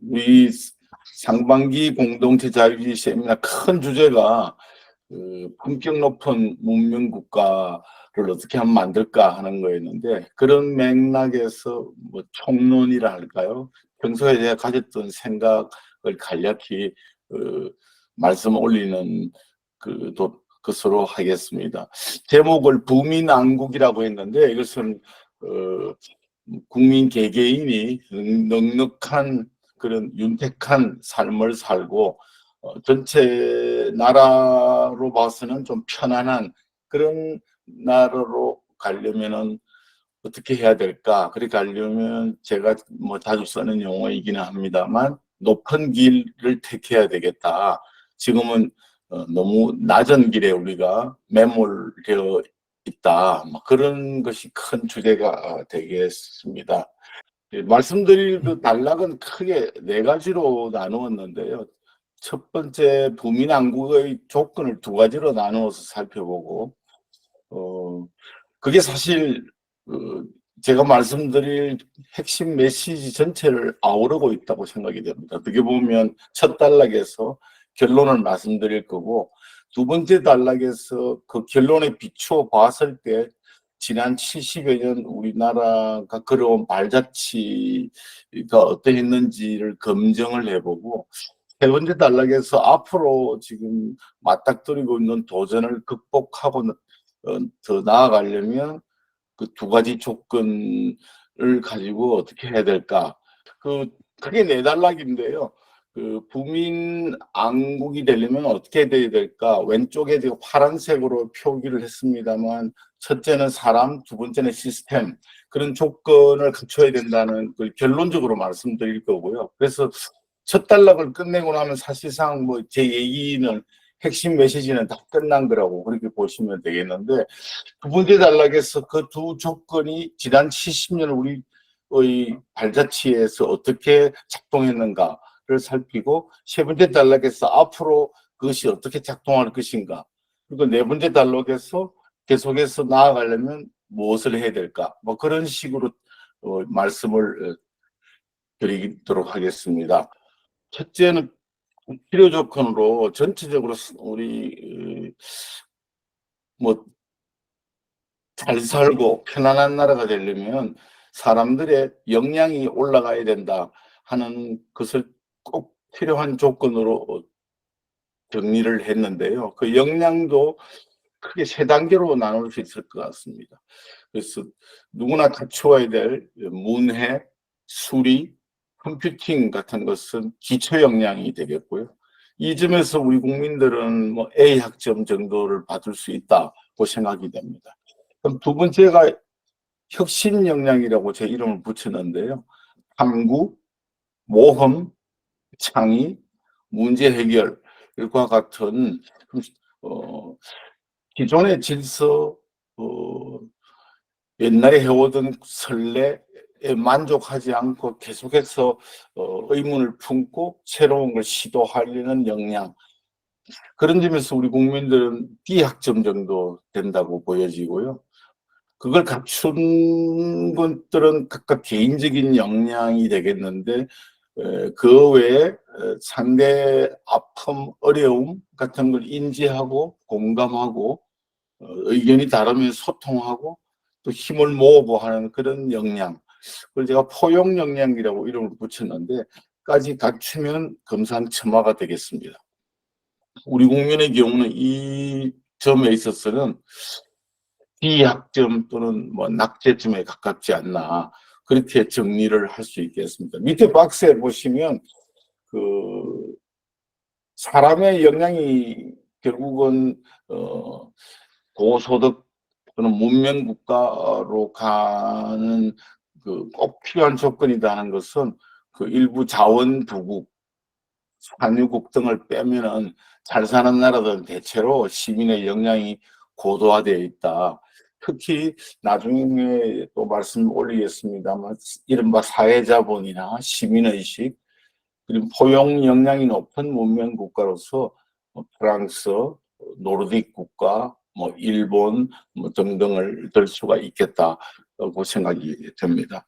이 상반기 공동체 자유주의 세미나 큰 주제가 품격 높은 문명 국가를 어떻게 하면 만들까 하는 거였는데, 그런 맥락에서 뭐 총론이라 할까요? 평소에 제가 가졌던 생각을 간략히 말씀 올리는 것으로 하겠습니다. 제목을 부민왕국이라고 했는데, 이것은 국민 개개인이 넉넉한 그런 윤택한 삶을 살고 전체 나라로 봐서는 좀 편안한 그런 나라로 가려면은 어떻게 해야 될까? 그렇게 가려면 제가 뭐 자주 쓰는 용어이기는 합니다만, 높은 길을 택해야 되겠다. 지금은 너무 낮은 길에 우리가 매몰되어 있다. 뭐 그런 것이 큰 주제가 되겠습니다. 말씀드릴 그 단락은 크게 네 가지로 나누었는데요. 첫 번째, 부민왕국의 조건을 두 가지로 나누어서 살펴보고, 그게 사실 제가 말씀드릴 핵심 메시지 전체를 아우르고 있다고 생각이 됩니다. 어떻게 보면 첫 단락에서 결론을 말씀드릴 거고, 두 번째 단락에서 그 결론에 비추어 봤을 때 지난 70여 년 우리나라가 걸어온 발자취가 어떠했는지를 검증을 해보고, 세 번째 단락에서 앞으로 지금 맞닥뜨리고 있는 도전을 극복하고 더 나아가려면 그 두 가지 조건을 가지고 어떻게 해야 될까? 크게 네 단락인데요. 부민 왕국이 되려면 어떻게 돼야 될까? 왼쪽에 지금 파란색으로 표기를 했습니다만, 첫째는 사람, 두 번째는 시스템, 그런 조건을 갖춰야 된다는 걸 결론적으로 말씀드릴 거고요. 그래서 첫 단락을 끝내고 나면 사실상 뭐 제 얘기는 핵심 메시지는 다 끝난 거라고 그렇게 보시면 되겠는데, 두 번째 단락에서 그 두 조건이 지난 70년 우리의 발자취에서 어떻게 작동했는가를 살피고, 세 번째 단락에서 앞으로 그것이 어떻게 작동할 것인가, 그리고 네 번째 단락에서 계속해서 나아가려면 무엇을 해야 될까, 뭐 그런 식으로 말씀을 드리도록 하겠습니다. 첫째는 필요 조건으로 전체적으로 우리 뭐 잘 살고 편안한 나라가 되려면 사람들의 역량이 올라가야 된다 하는 것을 꼭 필요한 조건으로 정리를 했는데요. 그 역량도 크게 세 단계로 나눌 수 있을 것 같습니다. 그래서 누구나 갖추어야 될 문해, 수리, 컴퓨팅 같은 것은 기초 역량이 되겠고요. 이 점에서 우리 국민들은 뭐 A 학점 정도를 받을 수 있다고 생각이 됩니다. 그럼 두 번째가 혁신 역량이라고 제 이름을 붙였는데요. 탐구, 모험, 창의, 문제 해결과 같은 기존의 질서, 옛날에 해오던 선례에 만족하지 않고 계속해서 의문을 품고 새로운 걸 시도하려는 역량, 그런 점에서 우리 국민들은 B학점 정도 된다고 보여지고요. 그걸 갖춘 것들은 각각 개인적인 역량이 되겠는데, 그 외에 상대 아픔, 어려움 같은 걸 인지하고 공감하고 의견이 다르면 소통하고 또 힘을 모으고 하는 그런 역량, 그걸 제가 포용 역량이라고 이름을 붙였는데, 까지 갖추면 금상첨화가 되겠습니다. 우리 국민의 경우는 이 점에 있어서는 B학점 또는 뭐 낙제점에 가깝지 않나, 그렇게 정리를 할 수 있겠습니다. 밑에 박스에 보시면 사람의 역량이 결국은 고소득 또는 문명 국가로 가는 꼭 필요한 조건이다 하는 것은 일부 자원 부국, 산유국 등을 빼면은 잘 사는 나라들은 대체로 시민의 역량이 고도화되어 있다. 특히 나중에 또 말씀 올리겠습니다만, 이른바 사회자본이나 시민의식, 그리고 포용 역량이 높은 문명 국가로서 프랑스, 노르딕 국가, 뭐 일본 뭐 등등을 들 수가 있겠다고 생각이 됩니다.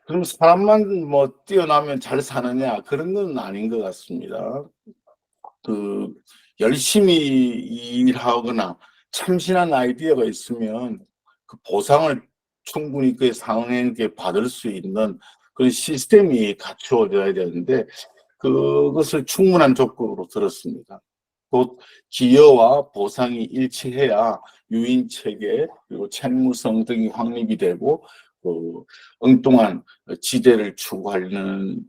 그럼 사람만 뭐 뛰어나면 잘 사느냐 그런 건 아닌 것 같습니다. 그 열심히 일하거나 참신한 아이디어가 있으면 그 보상을 충분히 그에 상응하게 받을 수 있는 그런 시스템이 갖추어져야 되는데 그것을 충분한 조건으로 들었습니다. 곧 기여와 보상이 일치해야 유인 체계 그리고 채무성 등이 확립이 되고 그 엉뚱한 지대를 추구하는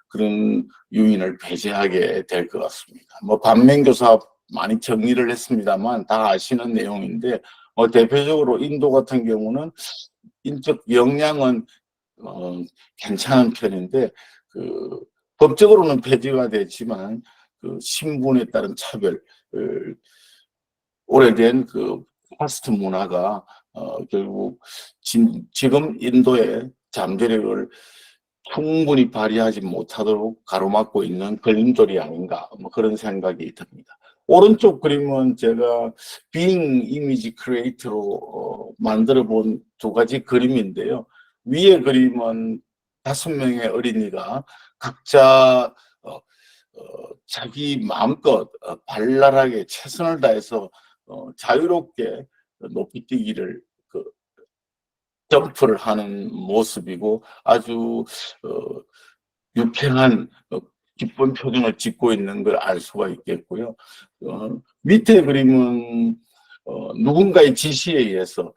그런 유인을 배제하게 될 것 같습니다. 뭐 반면교사 많이 정리를 했습니다만 다 아시는 내용인데 대표적으로 인도 같은 경우는 인적 역량은 괜찮은 편인데 그 법적으로는 폐지가 되지만 그 신분에 따른 차별, 오래된 그 파스트 문화가 결국 지금 인도의 잠재력을 충분히 발휘하지 못하도록 가로막고 있는 걸림돌이 아닌가 뭐 그런 생각이 듭니다. 오른쪽 그림은 제가 빙 이미지 크리에이터로 만들어 본 두 가지 그림인데요. 위의 그림은 5명의 어린이가 각자 자기 마음껏 발랄하게 최선을 다해서 자유롭게 높이 뛰기를 그 점프를 하는 모습이고 아주 유쾌한 기쁜 표정을 짓고 있는 걸 알 수가 있겠고요. 밑에 그림은 누군가의 지시에 의해서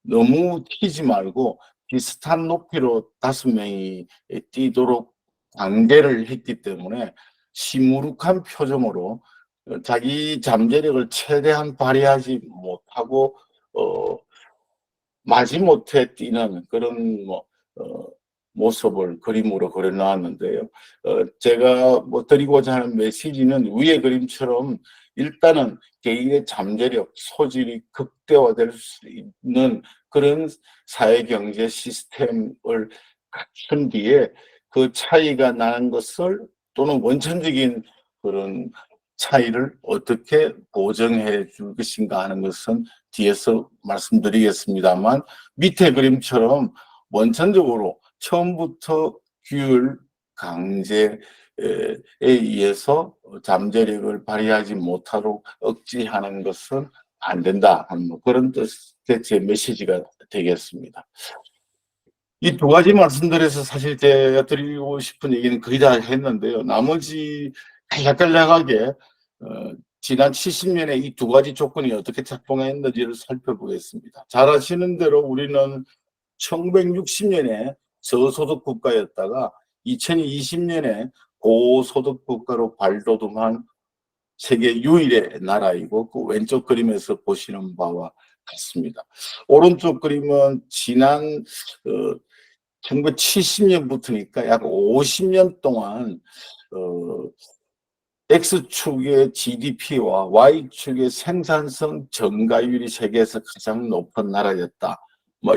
너무 튀지 말고 비슷한 높이로 5명이 뛰도록 관계를 했기 때문에 시무룩한 표정으로 자기 잠재력을 최대한 발휘하지 못하고 마지못해 뛰는 그런 어, 모습을 그림으로 그려놨는데요. 제가 드리고자 하는 메시지는 위의 그림처럼 일단은 개인의 잠재력, 소질이 극대화될 수 있는 그런 사회경제 시스템을 갖춘 뒤에 그 차이가 나는 것을 또는 원천적인 그런 차이를 어떻게 보정해 줄 것인가 하는 것은 뒤에서 말씀드리겠습니다만 밑에 그림처럼 원천적으로 처음부터 규율 강제에 의해서 잠재력을 발휘하지 못하도록 억지하는 것은 안 된다 하는 그런 뜻의 제 메시지가 되겠습니다. 이 두 가지 말씀드려서 사실 제가 드리고 싶은 얘기는 거의 다 했는데요. 나머지 간략간략하게 지난 70년에 이 두 가지 조건이 어떻게 작동했는지를 살펴보겠습니다. 잘 아시는 대로 우리는 1960년에 저소득 국가였다가 2020년에 고소득 국가로 발돋움한 세계 유일의 나라이고 그 왼쪽 그림에서 보시는 바와 같습니다. 오른쪽 그림은 지난 1970년부터니까 약 50년 동안 X축의 GDP와 Y축의 생산성 증가율이 세계에서 가장 높은 나라였다.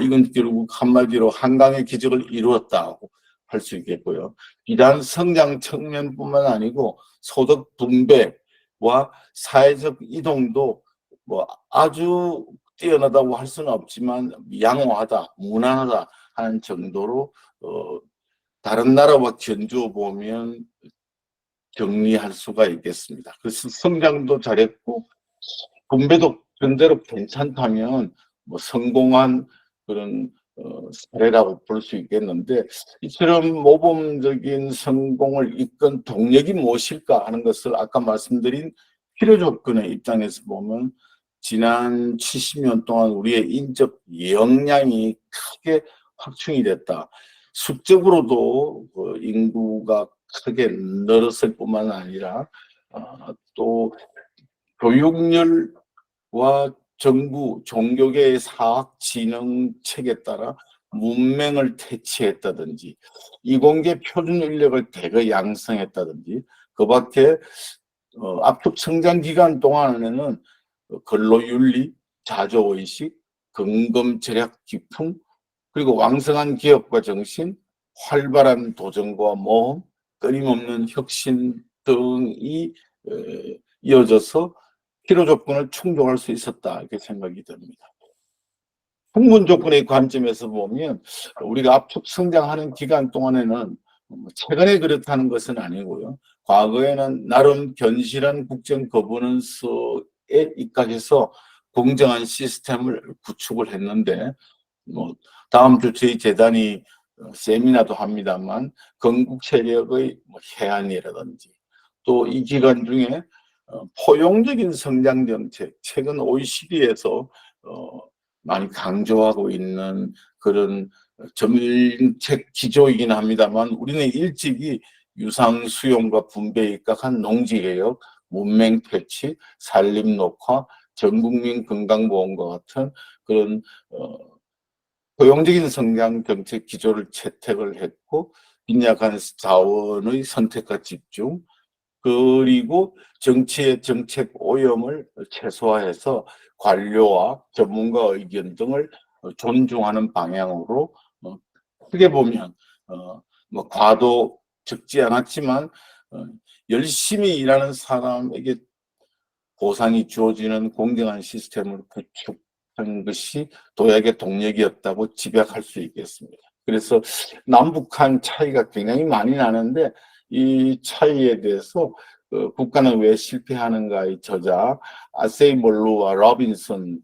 이건 결국 한마디로 한강의 기적을 이루었다고 할 수 있겠고요. 비단 성장 측면뿐만 아니고 소득 분배와 사회적 이동도 아주 뛰어나다고 할 수는 없지만 양호하다, 무난하다 하는 정도로 다른 나라와 견주어 보면 정리할 수가 있겠습니다. 그래서 성장도 잘했고 분배도 그대로 괜찮다면 성공한 그런 사례라고 볼 수 있겠는데 이처럼 모범적인 성공을 이끈 동력이 무엇일까 하는 것을 아까 말씀드린 필요 조건의 입장에서 보면 지난 70년 동안 우리의 인적 역량이 크게 확충이 됐다. 수적으로도 인구가 크게 늘었을 뿐만 아니라 또 교육열과 정부, 종교계의 사학진흥책에 따라 문맹을 퇴치했다든지 이공계 표준 인력을 대거 양성했다든지 그 밖에 압축 성장 기간 동안에는 근로윤리, 자조의식, 근검절약 기품 그리고 왕성한 기업가 정신, 활발한 도전과 모험, 끊임없는 혁신 등이 이어져서 필요 조건을 충족할 수 있었다 이렇게 생각이 듭니다. 풍문 조건의 관점에서 보면 우리가 압축 성장하는 기간 동안에는 최근에 그렇다는 것은 아니고요. 과거에는 나름 견실한 국정 거버넌스에 입각해서 공정한 시스템을 구축을 했는데, 뭐 다음 주 저희 재단이 세미나도 합니다만 건국 세력의 해안이라든지 또 이 기간 중에 포용적인 성장 정책, 최근 OECD에서 많이 강조하고 있는 그런 정책 기조이긴 합니다만, 우리는 일찍이 유상 수용과 분배에 입각한 농지개혁, 문맹 폐치, 산림 녹화, 전국민 건강보험과 같은 그런 포용적인 성장 정책 기조를 채택을 했고, 빈약한 자원의 선택과 집중, 그리고 정치의 정책 오염을 최소화해서 관료와 전문가 의견 등을 존중하는 방향으로, 크게 보면 뭐 과도 적지 않았지만 열심히 일하는 사람에게 보상이 주어지는 공정한 시스템을 구축한 것이 도약의 동력이었다고 집약할 수 있겠습니다. 그래서 남북한 차이가 굉장히 많이 나는데, 이 차이에 대해서 국가는 왜 실패하는가의 저자 아세이 몰루와 로빈슨이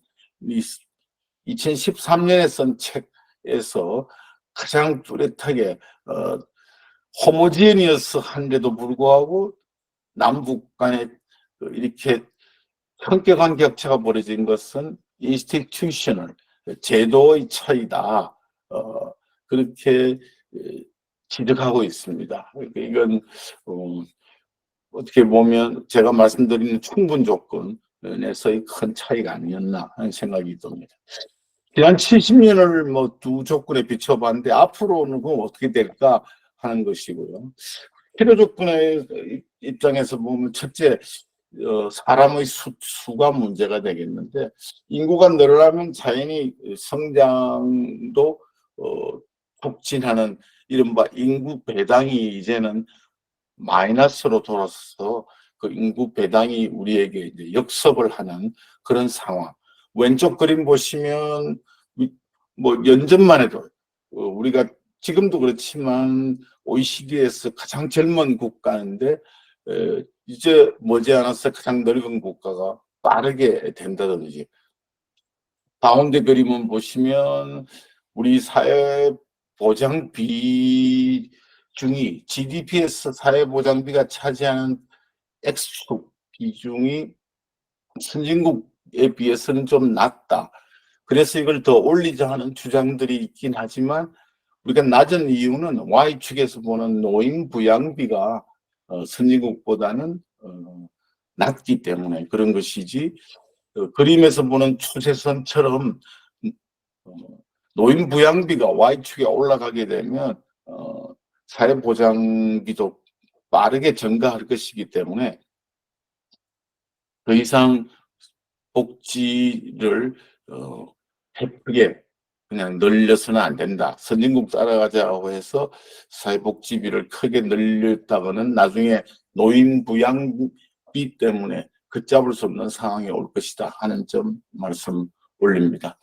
2013년에 쓴 책에서 가장 뚜렷하게 호모지니어스한데도 불구하고 남북 간에 이렇게 현격한 격차가 벌어진 것은 인스티튜셔널, 제도의 차이다, 그렇게 지적하고 있습니다. 이건 어떻게 보면 제가 말씀드리는 충분 조건에서의 큰 차이가 아니었나 하는 생각이 듭니다. 지난 70년을 뭐 두 조건에 비춰봤는데 앞으로는 그럼 어떻게 될까 하는 것이고요. 필요 조건의 입장에서 보면 첫째, 사람의 수가 문제가 되겠는데, 인구가 늘어나면 자연히 성장도 촉진하는 이른바 인구 배당이 이제는 마이너스로 돌아서서 그 인구 배당이 우리에게 이제 역습을 하는 그런 상황. 왼쪽 그림 보시면 뭐 연전만 해도 우리가 지금도 그렇지만 OECD에서 가장 젊은 국가인데 이제 머지않아서 가장 늙은 국가가 빠르게 된다든지, 가운데 그림은 보시면 우리 사회 보장 비중이 GDP에서 사회 보장비가 차지하는 액수 비중이 선진국에 비해서는 좀 낮다. 그래서 이걸 더 올리자 하는 주장들이 있긴 하지만, 우리가 낮은 이유는 Y축에서 보는 노인 부양비가 선진국보다는 낮기 때문에 그런 것이지, 그림에서 보는 추세선처럼 노인 부양비가 Y축에 올라가게 되면 사회보장비도 빠르게 증가할 것이기 때문에 더 이상 복지를 예쁘게 그냥 늘려서는 안 된다. 선진국 따라가자고 해서 사회복지비를 크게 늘렸다가는 나중에 노인 부양비 때문에 걷잡을 수 없는 상황이 올 것이다 하는 점 말씀 올립니다.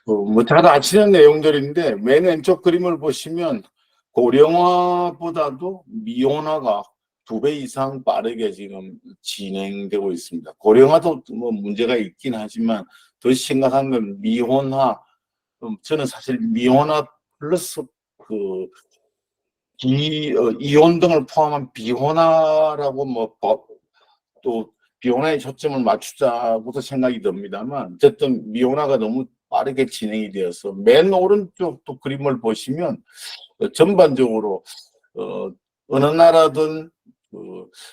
뭐 잘 아시는 내용들인데, 맨 왼쪽 그림을 보시면 고령화보다도 미혼화가 2배 이상 빠르게 지금 진행되고 있습니다. 고령화도 뭐 문제가 있긴 하지만 더 심각한 건 미혼화. 저는 사실 미혼화 플러스 그 이혼 등을 포함한 비혼화라고 또 비혼화에 초점을 맞추자고도 생각이 듭니다만, 어쨌든 미혼화가 너무 빠르게 진행이 되어서 맨 오른쪽 또 그림을 보시면 전반적으로 어느 나라든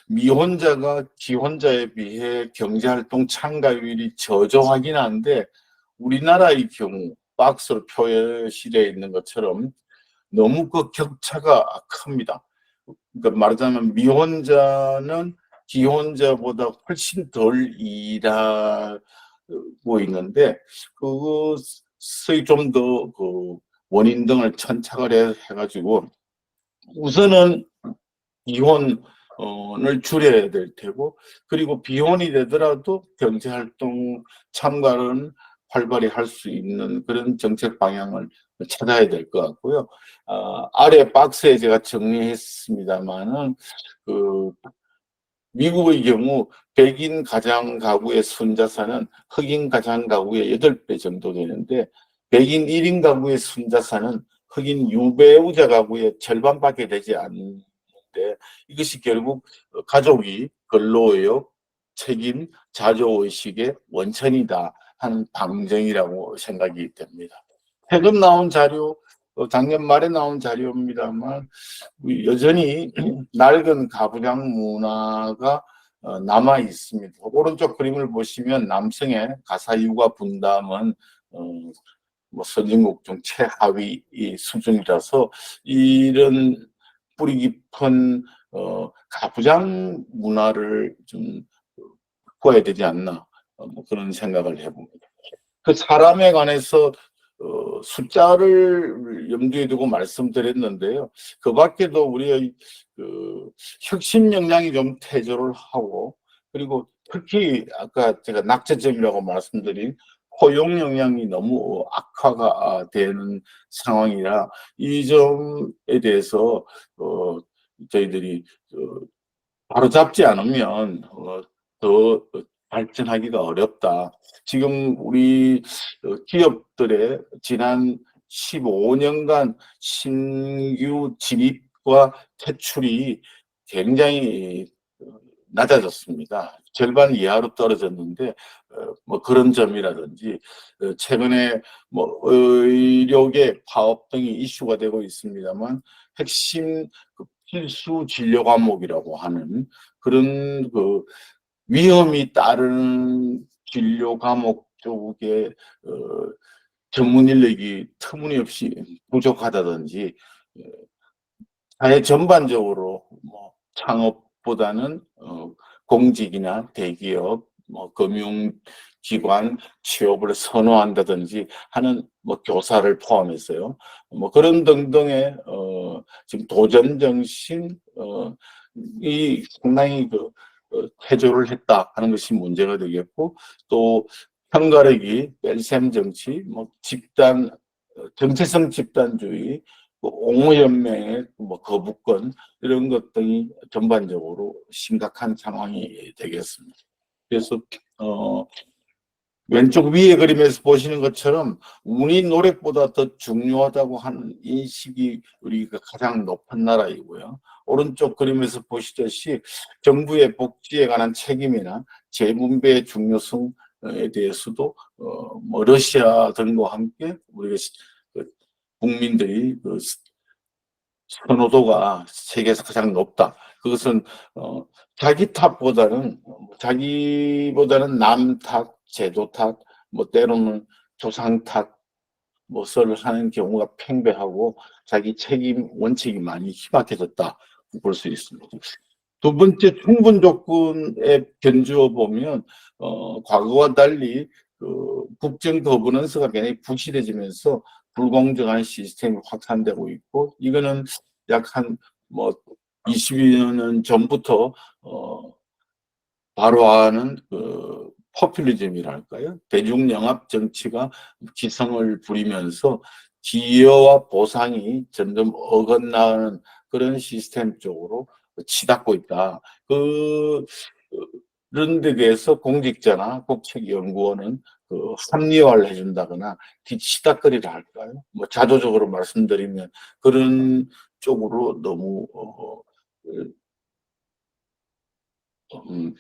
미혼자가 기혼자에 비해 경제활동 참가율이 저조하긴 한데, 우리나라의 경우 박스로 표시되어 있는 것처럼 너무 그 격차가 큽니다. 그러니까 말하자면 미혼자는 기혼자보다 훨씬 덜 일하고 있는데, 그것의 좀 더 그 원인 등을 천착을 해가지고 우선은 이혼을 줄여야 될 테고, 그리고 비혼이 되더라도 경제활동 참가는 활발히 할 수 있는 그런 정책 방향을 찾아야 될 것 같고요. 아래 박스에 제가 정리했습니다만은 그 미국의 경우 백인 가장 가구의 순자산은 흑인 가장 가구의 8배 정도 되는데 백인 1인 가구의 순자산은 흑인 유배우자 가구의 절반밖에 되지 않는데 이것이 결국 가족이 근로의욕, 책임, 자조의식의 원천이다 하는 방증이라고 생각이 됩니다. 최근 나온 자료, 작년 말에 나온 자료입니다만 여전히 낡은 가부장 문화가 남아 있습니다. 오른쪽 그림을 보시면 남성의 가사 육아 분담은 뭐 선진국 중 최하위 수준이라서 이런 뿌리 깊은 가부장 문화를 좀 바꿔야 되지 않나 뭐 그런 생각을 해봅니다. 그 사람에 관해서 숫자를 염두에 두고 말씀드렸는데요. 그 밖에도 우리의 그 혁신 역량이 좀 퇴조를 하고 그리고 특히 아까 제가 낙제점이라고 말씀드린 포용 역량이 너무 악화가 되는 상황이라 이 점에 대해서 저희들이 바로잡지 않으면 더 발전하기가 어렵다. 지금 우리 기업들의 지난 15년간 신규 진입과 퇴출이 굉장히 낮아졌습니다. 절반 이하로 떨어졌는데 뭐 그런 점이라든지 최근에 뭐 의료계 파업 등이 이슈가 되고 있습니다만 핵심 그 필수 진료 과목이라고 하는 그런 그 위험이 따르는 진료 과목 쪽에 전문 인력이 터무니없이 부족하다든지 사회 전반적으로 뭐 창업보다는 공직이나 대기업, 뭐 금융기관 취업을 선호한다든지 하는 뭐 교사를 포함해서요. 뭐 그런 등등의 지금 도전 정신 이 상당히 퇴조를 했다 하는 것이 문제가 되겠고 또 편가르기, 뺄셈 정치, 뭐 집단 정체성 집단주의, 옹호연맹의 뭐 거부권 이런 것 등이 전반적으로 심각한 상황이 되겠습니다. 그래서 왼쪽 위에 그림에서 보시는 것처럼 운이 노력보다 더 중요하다고 하는 인식이 우리가 가장 높은 나라이고요. 오른쪽 그림에서 보시듯이 정부의 복지에 관한 책임이나 재분배의 중요성에 대해서도 뭐 러시아 등과 함께 우리가 국민들이 선호도가 세계에서 가장 높다. 그것은 자기 탓보다는 자기보다는 남 탓, 제도 탓, 뭐 때로는 조상 탓, 뭐를 하는 경우가 팽배하고 자기 책임 원칙이 많이 희박해졌다 볼 수 있습니다. 두 번째 충분 조건에 견주어 보면 과거와 달리 국정 거버넌스가 굉장히 부실해지면서 불공정한 시스템이 확산되고 있고 이거는 약 한 뭐 20여 년 전부터 바로하는 포퓰리즘이랄까요? 대중영합 정치가 기성을 부리면서 기여와 보상이 점점 어긋나는 그런 시스템 쪽으로 치닫고 있다. 그런 데 대해서 공직자나 국책연구원은 합리화를 해준다거나 뒤치다거리를 할까요? 뭐 자조적으로 말씀드리면 그런 쪽으로 너무 음,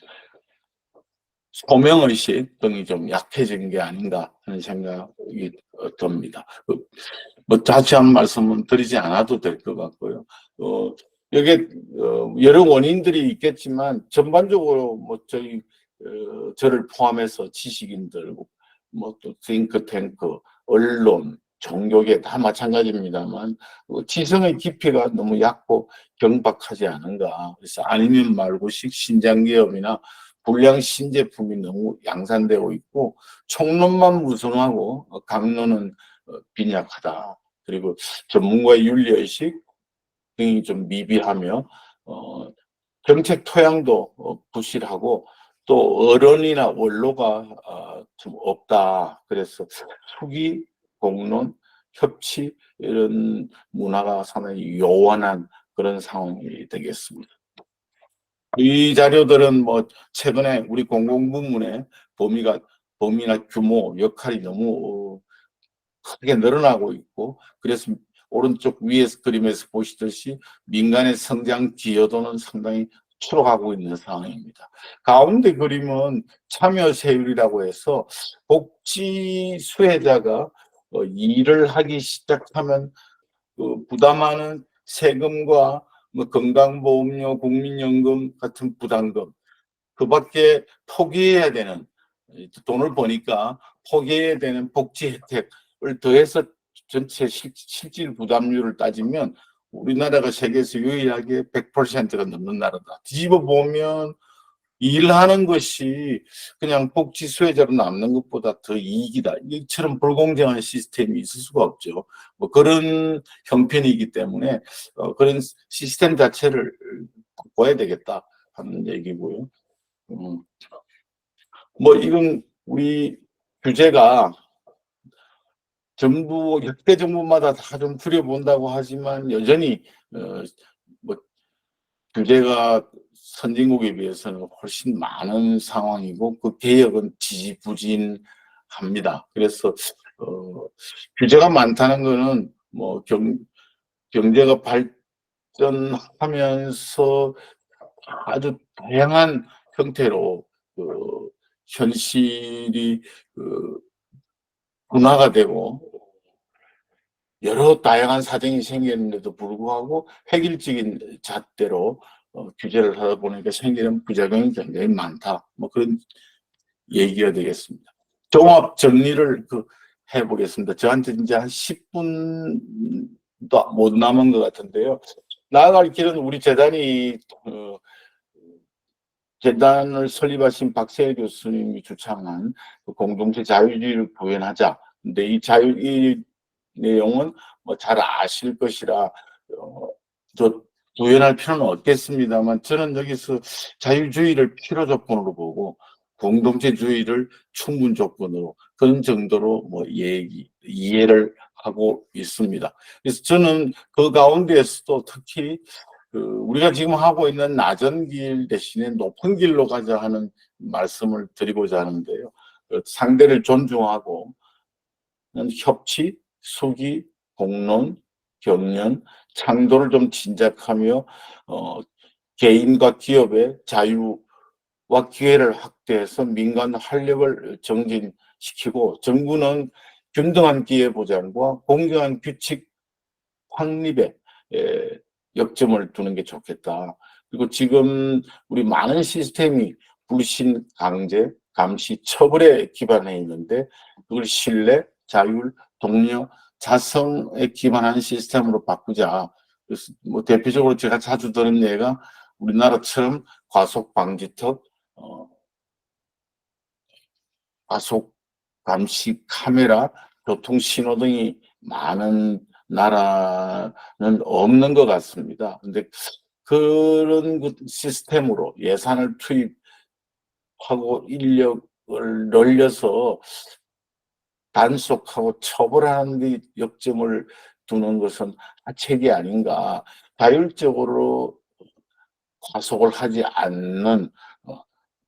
소명의식 등이 좀 약해진 게 아닌가 하는 생각이 듭니다. 뭐 자세한 말씀은 드리지 않아도 될 것 같고요. 여기에 여러 원인들이 있겠지만 전반적으로 뭐 저를 포함해서 지식인들, 뭐 또 싱크탱크, 언론, 종교계 다 마찬가지입니다만 지성의 깊이가 너무 얕고 경박하지 않은가. 그래서 아니면 말고식 신장계엄이나 불량 신제품이 너무 양산되고 있고 총론만 무성하고 강론은 빈약하다. 그리고 전문가의 윤리의식 등이 좀 미비하며 정책 토양도 부실하고 또 어른이나 원로가 좀 없다. 그래서 수기, 공론, 협치 이런 문화가 상당히 요원한 그런 상황이 되겠습니다. 이 자료들은 뭐 최근에 우리 공공부문의 범위나 규모, 역할이 너무 크게 늘어나고 있고, 그래서 오른쪽 위에 그림에서 보시듯이 민간의 성장 기여도는 상당히 추락하고 있는 상황입니다. 가운데 그림은 참여세율이라고 해서 복지 수혜자가 일을 하기 시작하면 그 부담하는 세금과 뭐 건강보험료, 국민연금 같은 부담금, 그밖에 포기해야 되는, 돈을 버니까 포기해야 되는 복지 혜택을 더해서 전체 실질 부담률을 따지면 우리나라가 세계에서 유일하게 100%가 넘는 나라다. 뒤집어 보면 일하는 것이 그냥 복지 수혜자로 남는 것보다 더 이익이다. 이처럼 불공정한 시스템이 있을 수가 없죠. 뭐 그런 형편이기 때문에 그런 시스템 자체를 바꿔야 되겠다 하는 얘기고요. 음, 뭐 이건 우리 규제가 정부 역대 정부마다 다 좀 줄여본다고 하지만 여전히 뭐 규제가 선진국에 비해서는 훨씬 많은 상황이고 그 개혁은 지지부진합니다. 그래서 규제가 많다는 거는 뭐 경제가 발전하면서 아주 다양한 형태로 그 현실이 그 분화가 되고 여러 다양한 사정이 생겼는데도 불구하고 획일적인 잣대로 규제를 하다 보니까 생기는 부작용이 굉장히 많다. 뭐 그런 얘기가 되겠습니다. 종합 정리를 해보겠습니다. 저한테 이제 한 10분도 못 남은 것 같은데요. 나아갈 길은 우리 재단이 재단을 설립하신 박세일 교수님이 주창한 공동체 자유주의를 구현하자. 근데 이 내용은 뭐 잘 아실 것이라 저 구현할 필요는 없겠습니다만 저는 여기서 자유주의를 필요 조건으로 보고 공동체주의를 충분 조건으로 그런 정도로 뭐 이해를 하고 있습니다. 그래서 저는 그 가운데에서도 특히 우리가 지금 하고 있는 낮은 길 대신에 높은 길로 가자 하는 말씀을 드리고자 하는데요. 상대를 존중하고 협치, 수기, 공론, 경연, 창조를 좀 진작하며 개인과 기업의 자유와 기회를 확대해서 민간 활력을 정진시키고 정부는 균등한 기회 보장과 공정한 규칙 확립에 역점을 두는 게 좋겠다. 그리고 지금 우리 많은 시스템이 불신, 강제, 감시, 처벌에 기반해 있는데 그걸 신뢰, 자율, 동료, 자성에 기반한 시스템으로 바꾸자. 그래서 뭐 대표적으로 제가 자주 들은 예가 우리나라처럼 과속 방지턱, 과속 감시 카메라, 교통 신호등이 많은 나라는 없는 것 같습니다. 근데 그런 시스템으로 예산을 투입하고 인력을 늘려서 단속하고 처벌하는 데 역점을 두는 것은 하책이 아닌가. 자율적으로 과속을 하지 않는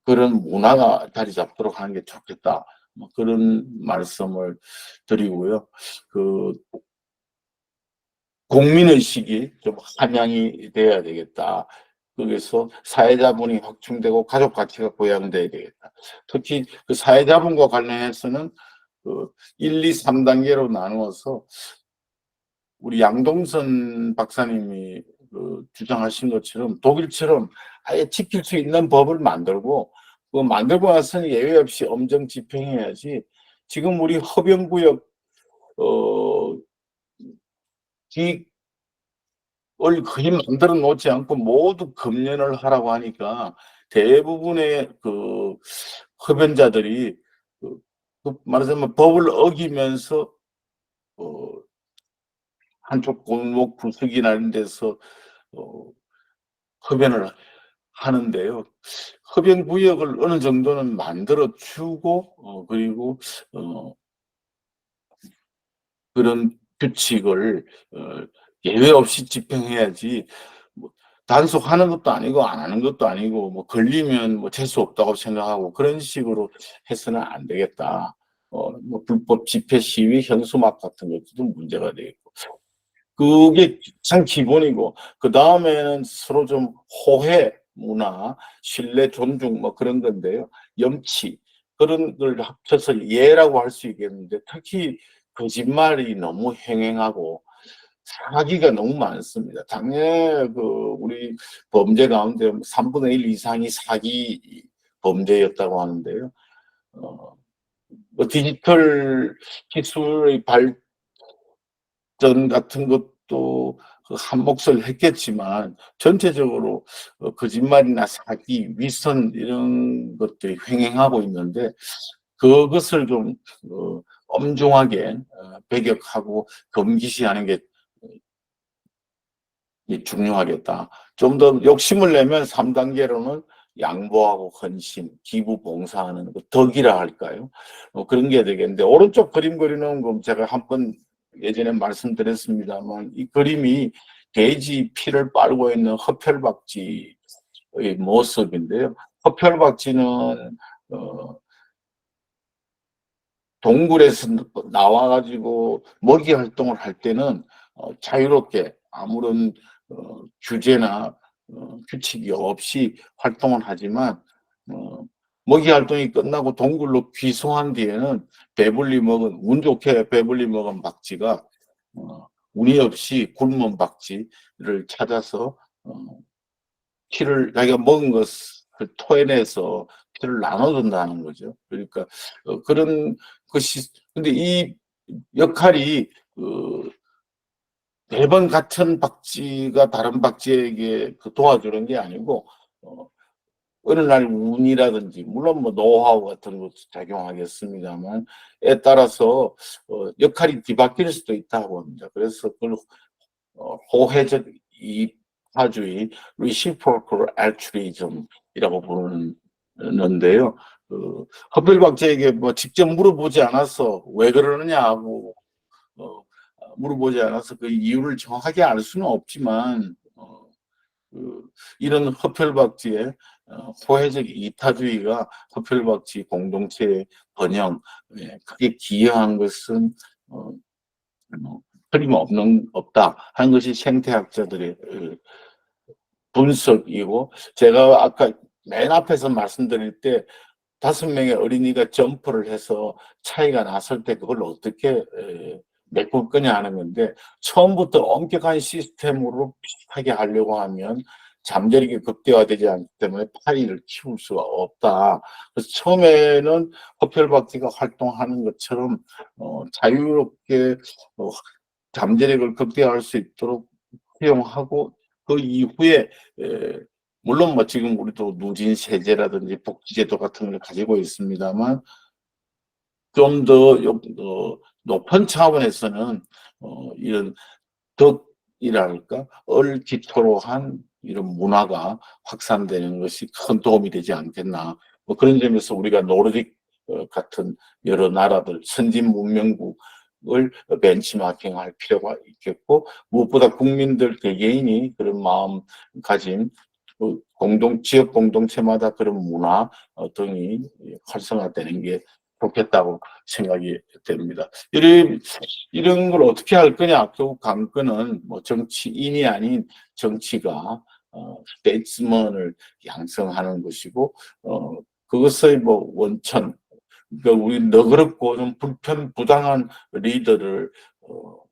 그런 문화가 자리 잡도록 하는 게 좋겠다. 뭐 그런 말씀을 드리고요. 그 국민의식이 좀 함양이 돼야 되겠다. 거기서 사회자본이 확충되고 가족 가치가 보양돼야 되겠다. 특히 그 사회자본과 관련해서는 그 1, 2, 3단계로 나누어서 우리 양동선 박사님이 주장하신 것처럼 독일처럼 아예 지킬 수 있는 법을 만들고 그 만들고 나서는 예외 없이 엄정 집행해야지. 지금 우리 허병구역 기을 거의 만들어 놓지 않고 모두 금연을 하라고 하니까 대부분의 흡연자들이 말하자면 법을 어기면서 어, 한쪽 골목 구석이나 이런 데서 흡연을 하는데요. 흡연 구역을 어느 정도는 만들어 주고 그리고 어 그런 규칙을 어 예외 없이 집행해야지 뭐 단속하는 것도 아니고 안 하는 것도 아니고 뭐 걸리면 뭐 재수 없다고 생각하고 그런 식으로 해서는 안 되겠다. 뭐 불법 집회 시위 현수막 같은 것도 문제가 되겠고 그게 참 기본이고 그다음에는 서로 좀 호혜 문화, 신뢰, 존중 뭐 그런 건데요. 염치 그런 걸 합쳐서 예라고 할 수 있겠는데 특히 거짓말이 너무 횡행하고 사기가 너무 많습니다. 작년에 그 우리 범죄 가운데 3분의 1 이상이 사기 범죄였다고 하는데요. 어 뭐 디지털 기술의 발전 같은 것도 그 한몫을 했겠지만 전체적으로 거짓말이나 사기, 위선 이런 것들이 횡행하고 있는데 그것을 좀 엄중하게 배격하고 금기시하는 게 중요하겠다. 좀 더 욕심을 내면 3 단계로는 양보하고 헌신, 기부 봉사하는 그 덕이라 할까요? 그런 게 되겠는데 오른쪽 그림 그리는 거 제가 한번 예전에 말씀드렸습니다만 이 그림이 돼지 피를 빨고 있는 흡혈박쥐의 모습인데요. 흡혈박쥐는 어 동굴에서 나와 가지고 먹이 활동을 할 때는 자유롭게 아무런 규제나 규칙이 없이 활동을 하지만 어 먹이 활동이 끝나고 동굴로 귀송한 뒤에는 배불리 먹은 운 좋게 배불리 먹은 박쥐가 운이 없이 굶은 박쥐를 찾아서 어 피를 자기가 먹은 것을 토해내서 피를 나눠 준다는 거죠. 그러니까 그런 것이 근데 이 역할이 그 매번 같은 박쥐가 다른 박쥐에게 그 도와주는 게 아니고 어 어느 날 운이라든지 물론 뭐 노하우 같은 것도 작용하겠습니다만 에 따라서 역할이 뒤바뀔 수도 있다고 합니다. 그래서 그걸 호혜적 이타주의 reciprocal altruism이라고 부르는데요. 허필박제에게 뭐 직접 물어보지 않아서 왜 그러느냐고 어 물어보지 않아서 그 이유를 정확하게 알 수는 없지만 그 이런 허필박쥐의 호혜적 이타주의가 허필박쥐 공동체의 번영 크게 기여한 것은 어 뭐 틀림없는 없다 하는 것이 생태학자들의 분석이고 제가 아까 맨 앞에서 말씀드릴 때 5명의 어린이가 점프를 해서 차이가 났을 때 그걸 어떻게 메꿀 거냐 하는 건데 처음부터 엄격한 시스템으로 비슷하게 하려고 하면 잠재력이 극대화되지 않기 때문에 파이를 키울 수가 없다. 그래서 처음에는 허펠박쥐가 활동하는 것처럼 자유롭게 어 잠재력을 극대화할 수 있도록 허용하고 그 이후에 에 물론 뭐 지금 우리도 누진 세제라든지 복지제도 같은 걸 가지고 있습니다만 좀 더 높은 차원에서는 이런 덕이랄까? 을 기초로 한 이런 문화가 확산되는 것이 큰 도움이 되지 않겠나. 뭐 그런 점에서 우리가 노르딕 같은 여러 나라들 선진 문명국을 벤치마킹할 필요가 있겠고 무엇보다 국민들 개개인이 그런 마음가짐 지역 공동체마다 그런 문화 등이 활성화되는 게 좋겠다고 생각이 됩니다. 이런 걸 어떻게 할 거냐? 결국 관건은 뭐 정치인이 아닌 정치가 스테이트먼을 양성하는 것이고 그것의 뭐 원천 그러니까 우리 너그럽고 좀 불편부당한 리더를 어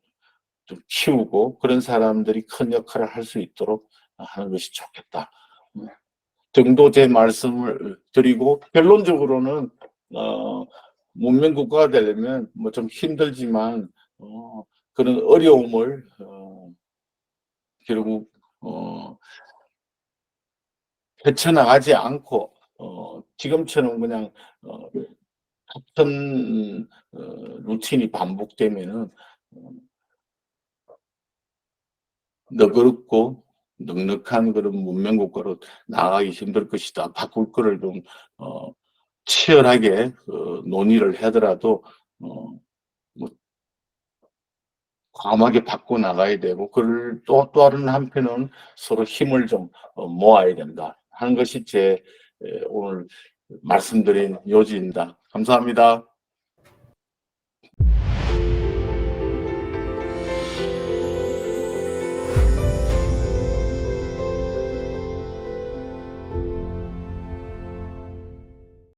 좀 키우고 그런 사람들이 큰 역할을 할 수 있도록 하는 것이 좋겠다. 음 정도 제 말씀을 드리고 결론적으로는 어 문명 국가가 되려면 뭐 좀 힘들지만 그런 어려움을 결국 어 헤쳐나가지 않고 지금처럼 그냥 같은 루틴이 반복되면은 어 너그럽고 넉넉한 그런 문명국가로 나아가기 힘들 것이다. 바꿀 거를 좀 치열하게 논의를 하더라도 뭐 과감하게 바꿔 나가야 되고, 그걸 또 다른 한편은 서로 힘을 좀 모아야 된다 하는 것이 제 오늘 말씀드린 요지입니다. 감사합니다.